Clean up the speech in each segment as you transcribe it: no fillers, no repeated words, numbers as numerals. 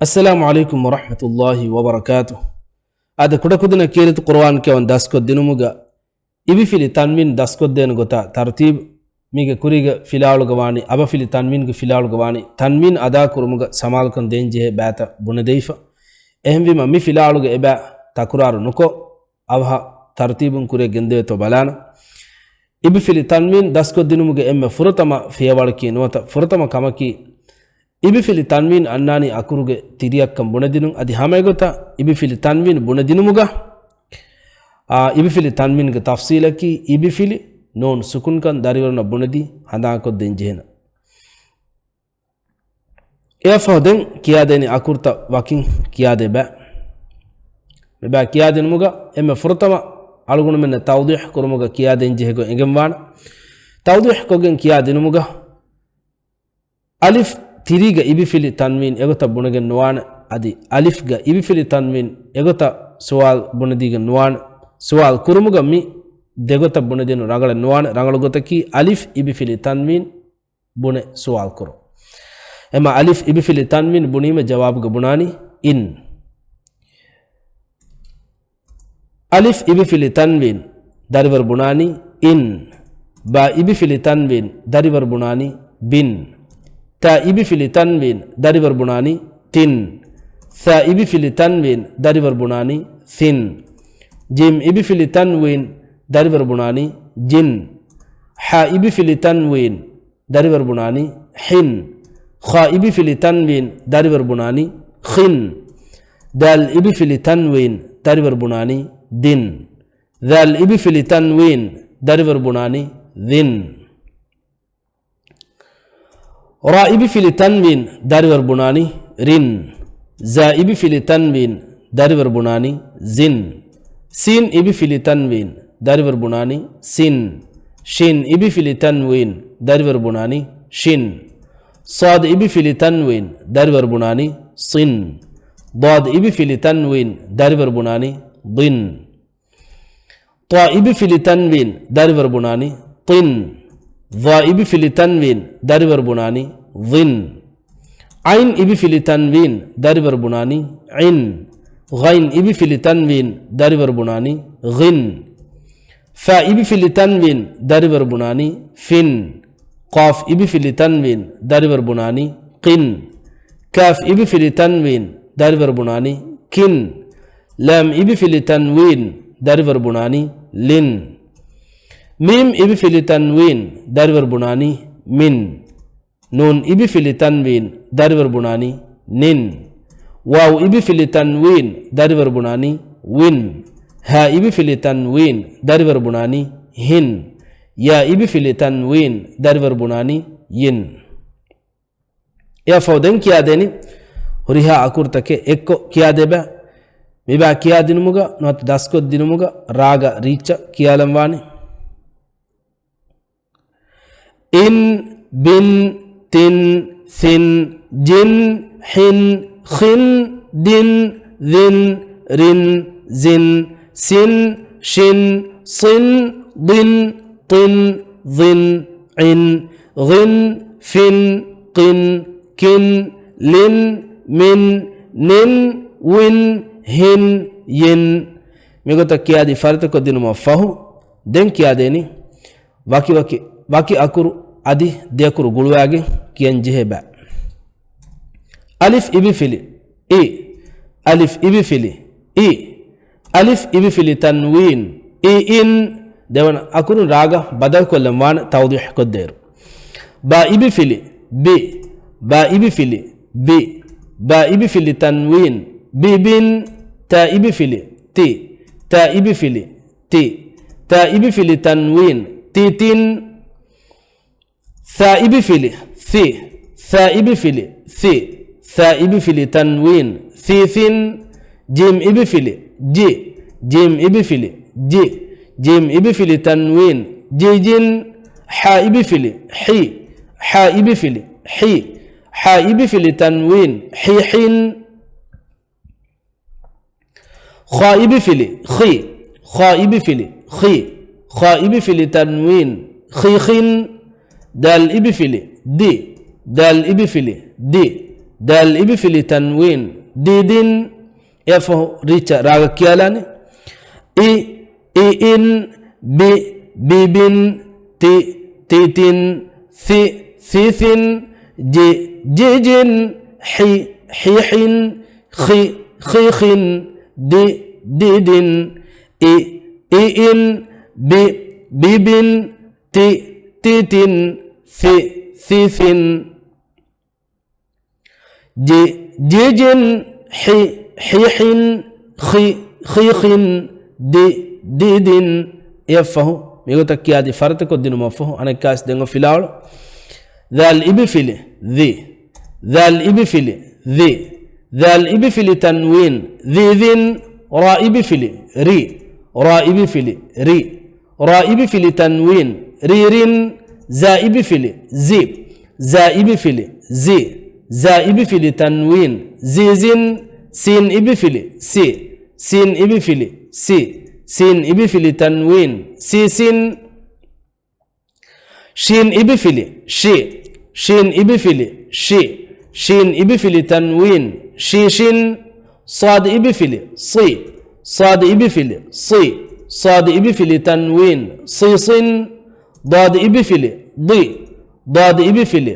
Assalamu alaikum wa rahmatullahi wa barakatuh. Ada kudakudina kirit Qur'an ke wan daskod dinumuga ibi fili tanwin daskod den gota tartib miga kuriga filalu gawani aba fili tanwin ge filalu gawani tanwin ada kurumuga samal kon denje bata bunadeifa ehmvima mi filalu ge eba takuraru nuko avha tartibun kure gende to balana ibi fili tanwin daskod dinumuga emme furutama fiyawalki nota furutama kamaki ibi fili tanwin annani akuruge tiriyakkam bunadinun adi hamegota ibi fili tanwin bunadinumuga ibi fili tanwin ge tafsilaki ibi fili non sukun kan dariwarna bunadi handa ko denjehna efoden kiyadeni akurta wakin kiyade ba kiyaden muga emme furtama algunu men tawdih kurumuga kiyaden jehgo engemwana tawdih kogen kiyaden muga alif tiriga ibi fili tanwin egota bunagen nuwan adi alif ga ibi fili tanwin egota suwal bunadigen nuwan suwal kurumuga mi degota bunadinu rangala nuwan rangala gotaki alif ibi fili tanwin bune suwal kuru ema alif ibi fili tanwin bunime jawab ga bunani in alif ibi fili tanwin darivar bunani in ba ibi fili tanwin darivar bunani bin ta ibi fili tanwin darivar bunani tin tha ibi fili tanwin darivar bunani thin jim ibi fili tanwin darivar bunani jin ha ibi fili tanwin darivar bunani hin kha ibi fili tanwin darivar bunani khin dal ibi fili tanwin darivar bunani din dal ibi fili tanwin darivar bunani din ra ibi fili tanwin darivar bunani rin za ibi fili tanwin darivar bunani zin sin ibi fili tanwin darivar bunani sin shin ibi fili tanwin darivar bunani shin sad ibi fili tanwin darivar bunani sin dad ibi fili tanwin darivar bunani din ta ibi fili tanwin darivar bunani tin dha ibi fili tanwin darivar bunani dhin ain ibi fili tanwin darivar bunani in ghain ibi fili tanwin darivar bunani ghin fa ibi fili tanwin darivar bunani fin qaf ibi fili tanwin darivar bunani qin kaf ibi fili tanwin darivar bunani kin lam ibi fili tanwin darivar bunani lin mim ibi fili tanwin darivar bunani min nun ibi fili tanwin darivar bunani nin waw ibi fili tanwin darivar bunani win ha ibi fili tanwin darivar bunani hin ya ibi fili tanwin darivar bunani yin ya fawden kiyadeni huriha akurtake ekko kiyadeba miba kiyadinumuga not daskod dinumuga raga richa kiyalamwani in bin tin thin jin hin khin din dhin rin zin sin shin sin din tin dhin in ghin fin qin kin lin min nin win hin yin migota kiyadi farta ko dinuma fahu den kiyadeni waki akuru adi dekuru gulwage kiyan jeheba alif ibi fili i alif ibi fili i alif ibi fili tanwin i in dewan akuru raga badal ko lamwan tawdih ko deru ba ibi fili bi ba ibi fili bi ba ibi fili tanwin bi bin ta ibi fili ti ta ibi fili ti ta ibi fili tanwin ti tin ثا ibi fili thi ثا ibi fili thi ثا ibi fili tanwin thi thin jim ibi fili ji jim ibi fili ji jim ibi fili tanwin ji jin ha ibi fili hi ha ibi fili hi ha ibi fili tanwin hi hin kha ibi fili khi kha ibi fili khi kha ibi fili tanwin khi khin dal ibi fili di dal ibi fili di دال إبي في التنوين ديدين يفه ريتشا راغا كيالاني إي إن ببن تيتن ثيثن جيجن حيحن خيخن ديدن إن ببن تيتن ثيثن جيجن حيحن خيخن ديدن يفه ميغو تكيادي فرتكو دينو مفه أنا كاس دينو فيلاول ذا الإبفلي ذا الإبفلي ذا الإبفلي تنوين ذن را إبفلي را إبفلي را إبفلي تنوين ريرين زا إبفلي زا إبفلي زا إبفلي تنوين زيزن سين إبفلي سين إبفلي سين إبفلي تنوين سيسن شين إبفلي شين إبفلي شين إبفلي تنوين شيشن صاد إبفلي صاد إبفلي صاد إبفلي تنوين صيصن ضاد إبفلي ضاد إبفلي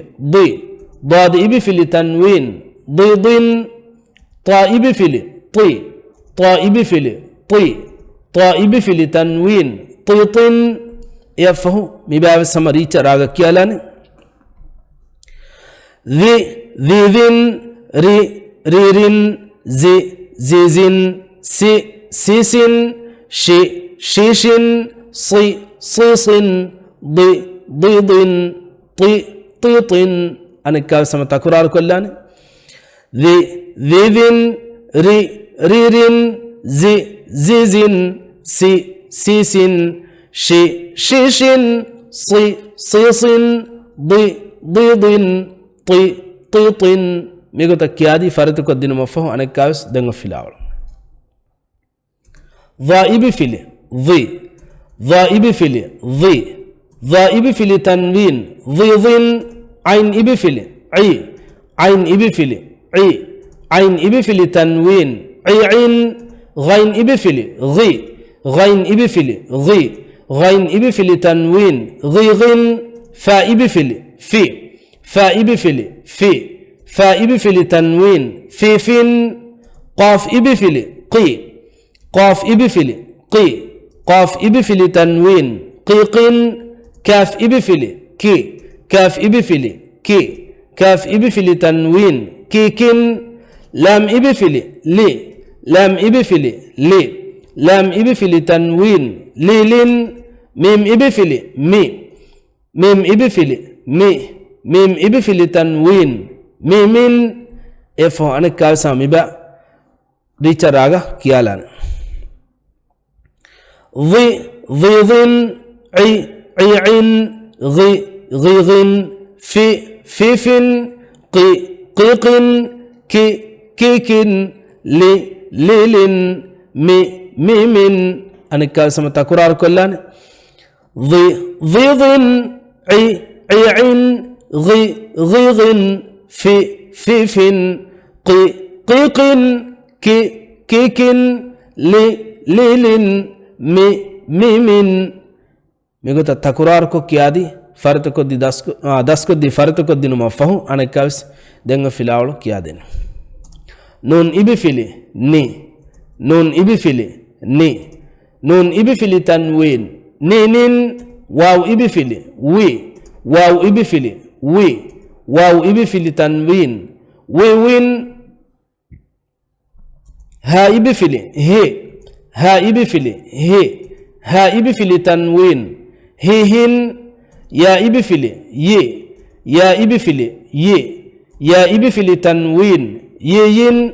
ضاد إبفلي تنوين ضيض طاء إبفلي طاء إبفلي طاء إبفلي تنوين طيط يفه مباب السمرية راغا كيالاني ذن ريرن زيزن سيسن شيشن صيصن ضيض طيط أنا كاسم تكرار كلاني ذن ريرن زيزن سيسن شيشن صيصن ضيض طيط ميغو تكيادي فرتكو الدين مفهو أنا كاس دنغ في الأول ضائب فيلي ضائب فيلي ضائب فيلي تنوين ضيضن عين إبفلي عين إبفلي عين إبفلي تنوين عين غين إبفلي غين إبفلي غين إبفلي تنوين غيغن فاء إبفلي فاء إبفلي فاء إبفلي تنوين فين قاف إبفلي قاف إبفلي قاف إبفلي تنوين قيقن كاف إبفلي كاف إبفلي كاف إبفلي تنوين كيكن لام إبفلي لام إبفلي لام إبفلي تنوين ليلن ميم إبفلي ميم إبفلي ميم إبفلي تنوين ميمن إفو أنا كالسامي با ريتشا راغا كيالان ضيضن عين غيغن فيفن قيقن كيكن ليلن ميمن أنا كالسامي تكرار كلان ضيضن عين غيغن فيفن قيقن كيكن ليلن ميمن ميغو تكرار كو كيادي فرت كو دي داس كو دي فرت كو دي نمفهو انا كاس دنگ فيلاولو كيادين نون إبفلي نون إبفلي نون إبفلي تنوين نين واو إبفلي واو إبفلي واو إبفلي تنوين وين ها إبفلي ها إبفلي ها إبفلي تنوين هن يا إبفلي يا إبفلي يا إبفلي تنوين ين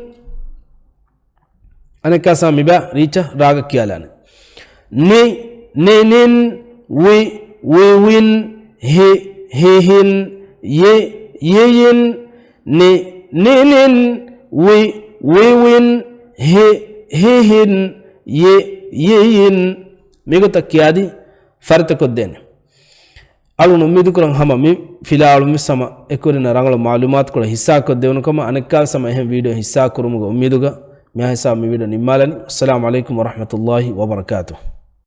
أنا كاسامي با ريتشا راغا كيالان نين وين هن ين نين وين هن ين ميغو تكيادي فرت كدين alun ummidu kuran hama mi fila alu mi sama ekurina rangala malumat kula hissa ko devnu kama anekkal sama ehem video hissa kurumuga ummiduga mi hissa mi video nimmalani. Assalamu alaikum wa rahmatullahi wa barakatuh.